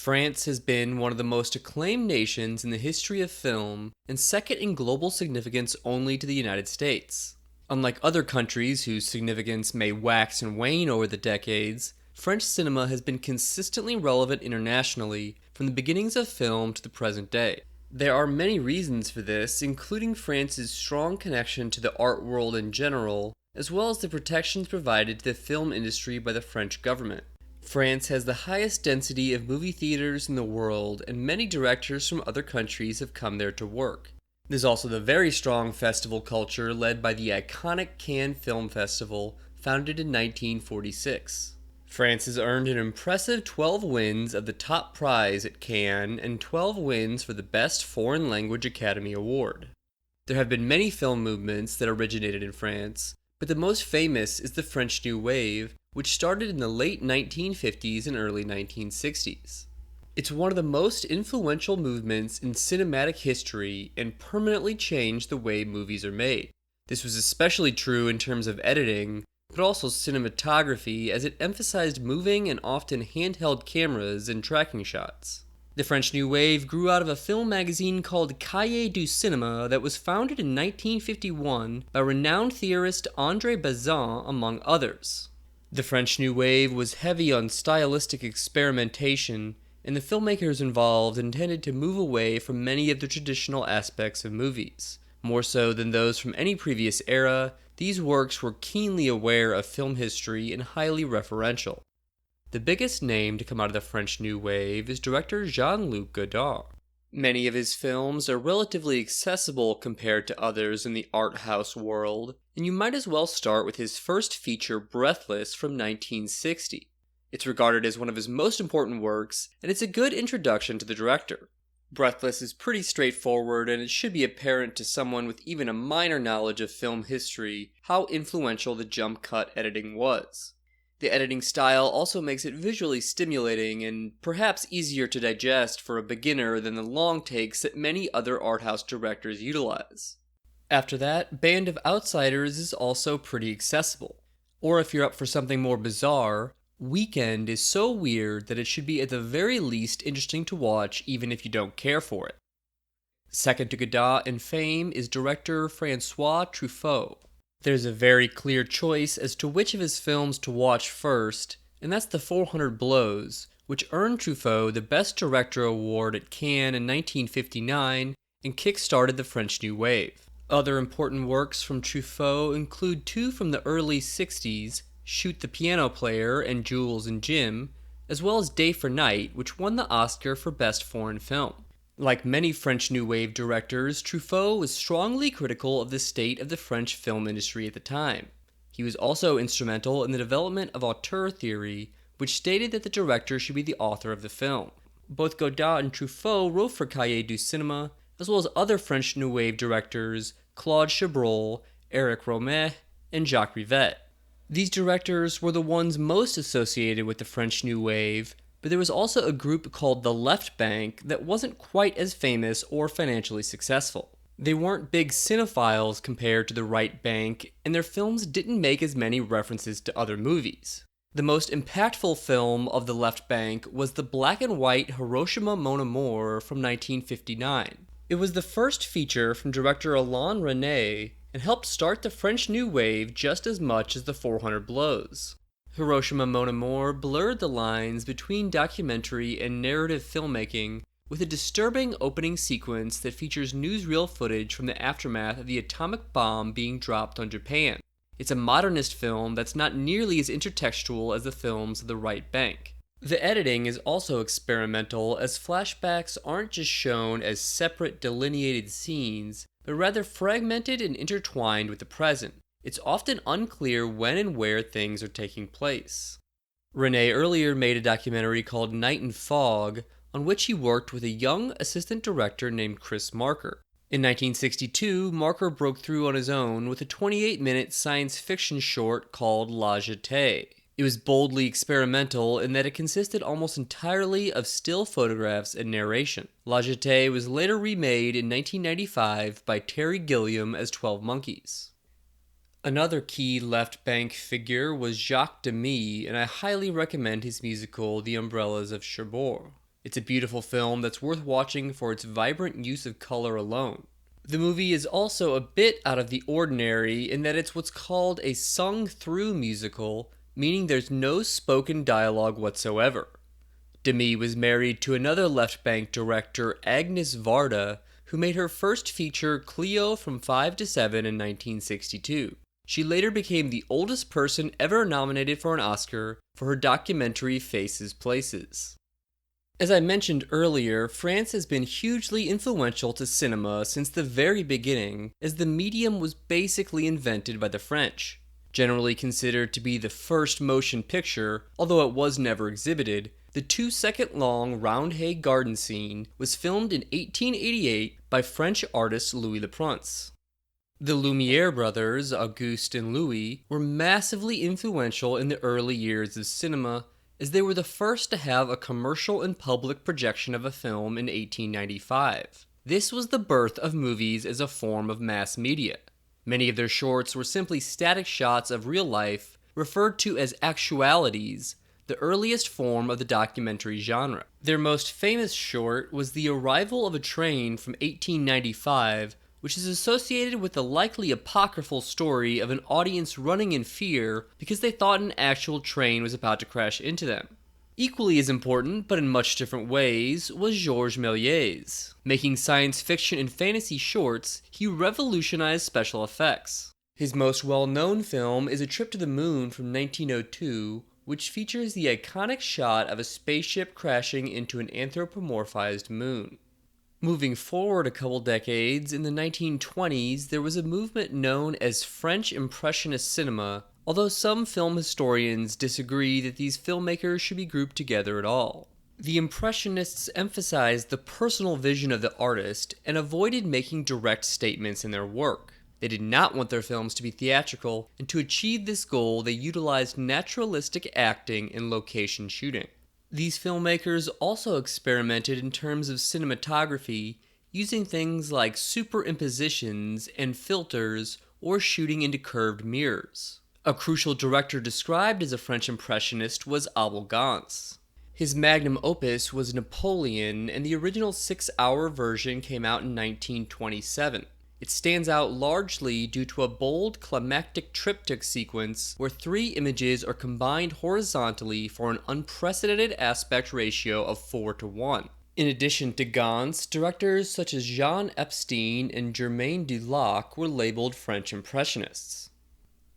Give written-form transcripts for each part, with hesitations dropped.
France has been one of the most acclaimed nations in the history of film and second in global significance only to the United States. Unlike other countries whose significance may wax and wane over the decades, French cinema has been consistently relevant internationally from the beginnings of film to the present day. There are many reasons for this, including France's strong connection to the art world in general, as well as the protections provided to the film industry by the French government. France has the highest density of movie theaters in the world, and many directors from other countries have come there to work. There's also the very strong festival culture led by the iconic Cannes Film Festival, founded in 1946. France has earned an impressive 12 wins of the top prize at Cannes and 12 wins for the Best Foreign Language Academy Award. There have been many film movements that originated in France, but the most famous is the French New Wave, which started in the late 1950s and early 1960s. It's one of the most influential movements in cinematic history and permanently changed the way movies are made. This was especially true in terms of editing, but also cinematography, as it emphasized moving and often handheld cameras and tracking shots. The French New Wave grew out of a film magazine called Cahiers du Cinéma that was founded in 1951 by renowned theorist André Bazin, among others. The French New Wave was heavy on stylistic experimentation, and the filmmakers involved intended to move away from many of the traditional aspects of movies. More so than those from any previous era, these works were keenly aware of film history and highly referential. The biggest name to come out of the French New Wave is director Jean-Luc Godard. Many of his films are relatively accessible compared to others in the art house world, and you might as well start with his first feature, Breathless, from 1960. It's regarded as one of his most important works, and it's a good introduction to the director. Breathless is pretty straightforward, and it should be apparent to someone with even a minor knowledge of film history how influential the jump cut editing was. The editing style also makes it visually stimulating and perhaps easier to digest for a beginner than the long takes that many other art house directors utilize. After that, Band of Outsiders is also pretty accessible. Or if you're up for something more bizarre, Weekend is so weird that it should be at the very least interesting to watch even if you don't care for it. Second to Godard in fame is director Francois Truffaut. There's a very clear choice as to which of his films to watch first, and that's The 400 Blows, which earned Truffaut the Best Director Award at Cannes in 1959 and kick-started the French New Wave. Other important works from Truffaut include two from the early 60s, Shoot the Piano Player and Jules and Jim, as well as Day for Night, which won the Oscar for Best Foreign Film. Like many French New Wave directors, Truffaut was strongly critical of the state of the French film industry at the time. He was also instrumental in the development of auteur theory, which stated that the director should be the author of the film. Both Godard and Truffaut wrote for Cahiers du Cinéma, as well as other French New Wave directors, Claude Chabrol, Éric Rohmer, and Jacques Rivette. These directors were the ones most associated with the French New Wave, but there was also a group called the Left Bank that wasn't quite as famous or financially successful. They weren't big cinephiles compared to the Right Bank, and their films didn't make as many references to other movies. The most impactful film of the Left Bank was the black and white Hiroshima Mon Amour from 1959. It was the first feature from director Alain Resnais and helped start the French New Wave just as much as the 400 Blows. Hiroshima Mon Amour blurred the lines between documentary and narrative filmmaking with a disturbing opening sequence that features newsreel footage from the aftermath of the atomic bomb being dropped on Japan. It's a modernist film that's not nearly as intertextual as the films of the Right Bank. The editing is also experimental, as flashbacks aren't just shown as separate delineated scenes, but rather fragmented and intertwined with the present. It's often unclear when and where things are taking place. Resnais earlier made a documentary called Night and Fog, on which he worked with a young assistant director named Chris Marker. In 1962, Marker broke through on his own with a 28-minute science fiction short called La Jetée. It was boldly experimental in that it consisted almost entirely of still photographs and narration. La Jetée was later remade in 1995 by Terry Gilliam as 12 Monkeys. Another key left bank figure was Jacques Demy, and I highly recommend his musical The Umbrellas of Cherbourg. It's a beautiful film that's worth watching for its vibrant use of color alone. The movie is also a bit out of the ordinary in that it's what's called a sung-through musical, meaning there's no spoken dialogue whatsoever. Demy was married to another Left Bank director, Agnes Varda, who made her first feature Cleo from 5 to 7 in 1962. She later became the oldest person ever nominated for an Oscar for her documentary Faces Places. As I mentioned earlier, France has been hugely influential to cinema since the very beginning, as the medium was basically invented by the French. Generally considered to be the first motion picture, although it was never exhibited, the 2-second-long Roundhay garden scene was filmed in 1888 by French artist Louis Le Prince. The Lumiere brothers, Auguste and Louis, were massively influential in the early years of cinema, as they were the first to have a commercial and public projection of a film in 1895. This was the birth of movies as a form of mass media. Many of their shorts were simply static shots of real life, referred to as actualities, the earliest form of the documentary genre. Their most famous short was The Arrival of a Train from 1895, which is associated with the likely apocryphal story of an audience running in fear because they thought an actual train was about to crash into them. Equally as important, but in much different ways, was Georges Méliès. Making science fiction and fantasy shorts, he revolutionized special effects. His most well-known film is A Trip to the Moon from 1902, which features the iconic shot of a spaceship crashing into an anthropomorphized moon. Moving forward a couple decades, in the 1920s, there was a movement known as French Impressionist cinema, although some film historians disagree that these filmmakers should be grouped together at all. The Impressionists emphasized the personal vision of the artist and avoided making direct statements in their work. They did not want their films to be theatrical, and to achieve this goal they utilized naturalistic acting and location shooting. These filmmakers also experimented in terms of cinematography, using things like superimpositions and filters or shooting into curved mirrors. A crucial director described as a French Impressionist was Abel Gance. His magnum opus was Napoleon, and the original 6-hour version came out in 1927. It stands out largely due to a bold climactic triptych sequence where 3 images are combined horizontally for an unprecedented aspect ratio of 4:1. In addition to Gance, directors such as Jean Epstein and Germain Dulac were labeled French Impressionists.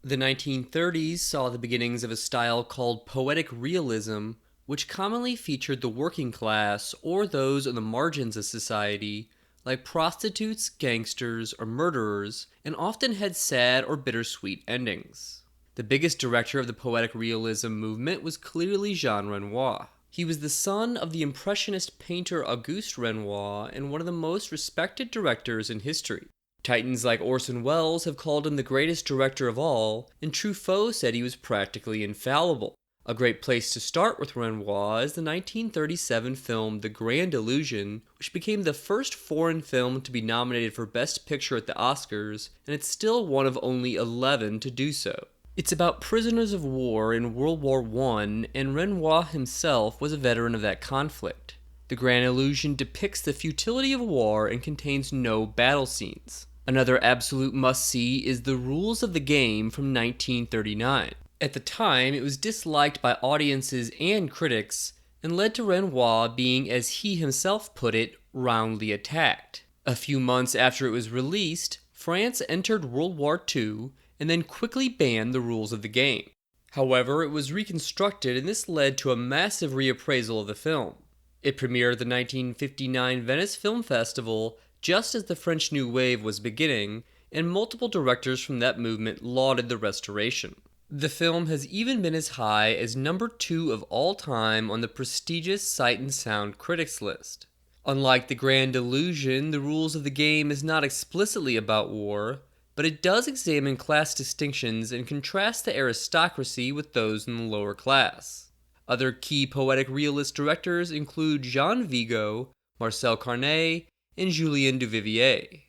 The 1930s saw the beginnings of a style called poetic realism, which commonly featured the working class or those on the margins of society, like prostitutes, gangsters, or murderers, and often had sad or bittersweet endings. The biggest director of the poetic realism movement was clearly Jean Renoir. He was the son of the Impressionist painter Auguste Renoir and one of the most respected directors in history. Titans like Orson Welles have called him the greatest director of all, and Truffaut said he was practically infallible. A great place to start with Renoir is the 1937 film The Grand Illusion, which became the first foreign film to be nominated for Best Picture at the Oscars, and it's still one of only 11 to do so. It's about prisoners of war in World War I, and Renoir himself was a veteran of that conflict. The Grand Illusion depicts the futility of war and contains no battle scenes. Another absolute must-see is The Rules of the Game from 1939. At the time, it was disliked by audiences and critics, and led to Renoir being, as he himself put it, roundly attacked. A few months after it was released, France entered World War II, and then quickly banned the rules of the game. However, it was reconstructed, and this led to a massive reappraisal of the film. It premiered at the 1959 Venice Film Festival just as the French New Wave was beginning, and multiple directors from that movement lauded the restoration. The film has even been as high as number 2 of all time on the prestigious Sight and Sound Critics list. Unlike The Grand Illusion, The Rules of the Game is not explicitly about war, but it does examine class distinctions and contrast the aristocracy with those in the lower class. Other key poetic realist directors include Jean Vigo, Marcel Carné, and Julien Duvivier.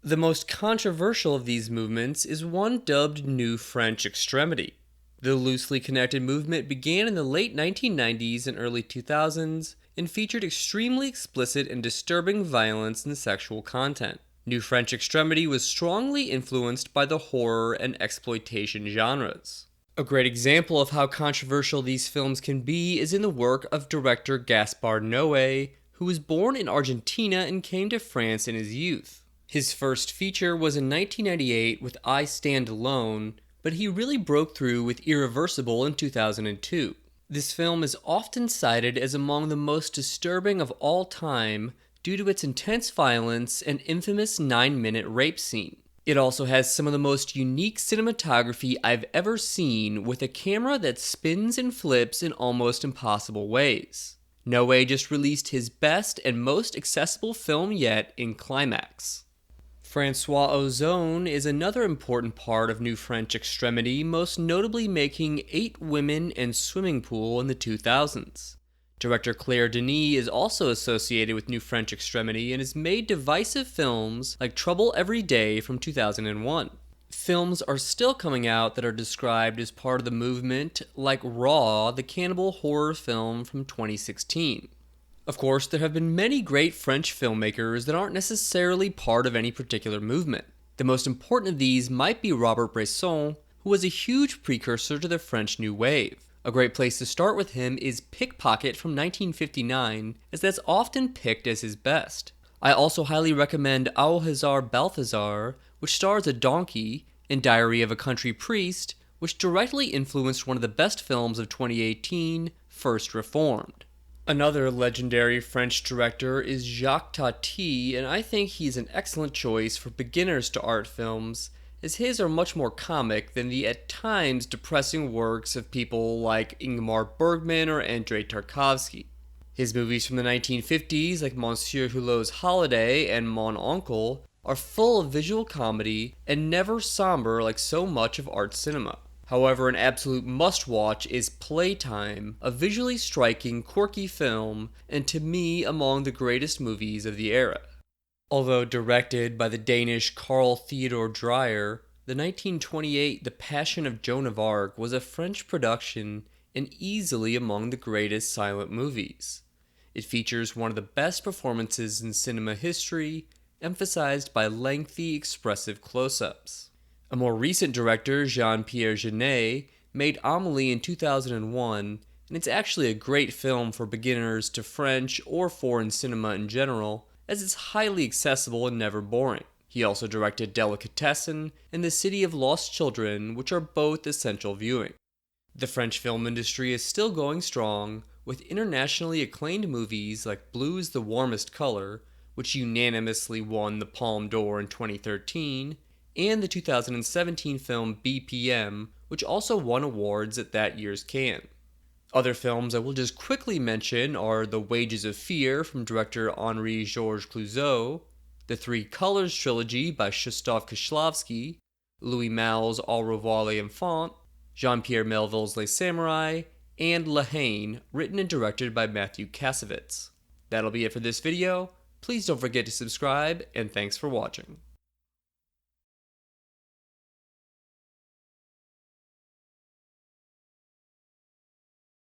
The most controversial of these movements is one dubbed New French Extremity. The loosely connected movement began in the late 1990s and early 2000s and featured extremely explicit and disturbing violence and sexual content. New French Extremity was strongly influenced by the horror and exploitation genres. A great example of how controversial these films can be is in the work of director Gaspar Noé, who was born in Argentina and came to France in his youth. His first feature was in 1998 with I Stand Alone, but he really broke through with Irreversible in 2002. This film is often cited as among the most disturbing of all time due to its intense violence and infamous 9-minute rape scene. It also has some of the most unique cinematography I've ever seen, with a camera that spins and flips in almost impossible ways. Noé just released his best and most accessible film yet in Climax. François Ozon is another important part of New French Extremity, most notably making 8 Women and Swimming Pool in the 2000s. Director Claire Denis is also associated with New French Extremity and has made divisive films like Trouble Every Day from 2001. Films are still coming out that are described as part of the movement, like Raw, the cannibal horror film from 2016. Of course, there have been many great French filmmakers that aren't necessarily part of any particular movement. The most important of these might be Robert Bresson, who was a huge precursor to the French New Wave. A great place to start with him is Pickpocket from 1959, as that's often picked as his best. I also highly recommend Auhazar Balthazar, which stars a donkey, and Diary of a Country Priest, which directly influenced one of the best films of 2018, First Reformed. Another legendary French director is Jacques Tati, and I think he's an excellent choice for beginners to art films, as his are much more comic than the at times depressing works of people like Ingmar Bergman or Andrei Tarkovsky. His movies from the 1950s, like Monsieur Hulot's Holiday and Mon Oncle, are full of visual comedy and never somber like so much of art cinema. However, an absolute must-watch is Playtime, a visually striking, quirky film, and to me among the greatest movies of the era. Although directed by the Danish Carl Theodor Dreyer, the 1928 The Passion of Joan of Arc was a French production and easily among the greatest silent movies. It features one of the best performances in cinema history, emphasized by lengthy, expressive close-ups. A more recent director, Jean-Pierre Jeunet, made Amélie in 2001, and it's actually a great film for beginners to French or foreign cinema in general, as it's highly accessible and never boring. He also directed Delicatessen and The City of Lost Children, which are both essential viewing. The French film industry is still going strong, with internationally acclaimed movies like Blue is the Warmest Color, which unanimously won the Palme d'Or in 2013, and the 2017 film BPM, which also won awards at that year's Cannes. Other films I will just quickly mention are The Wages of Fear from director Henri-Georges Clouzot, the Three Colors trilogy by Krzysztof Kieślowski, Louis Malle's Au revoir les enfants, Jean-Pierre Melville's Les Samurai, and La Haine, written and directed by Matthew Kassovitz. That'll be it for this video. Please don't forget to subscribe, and thanks for watching.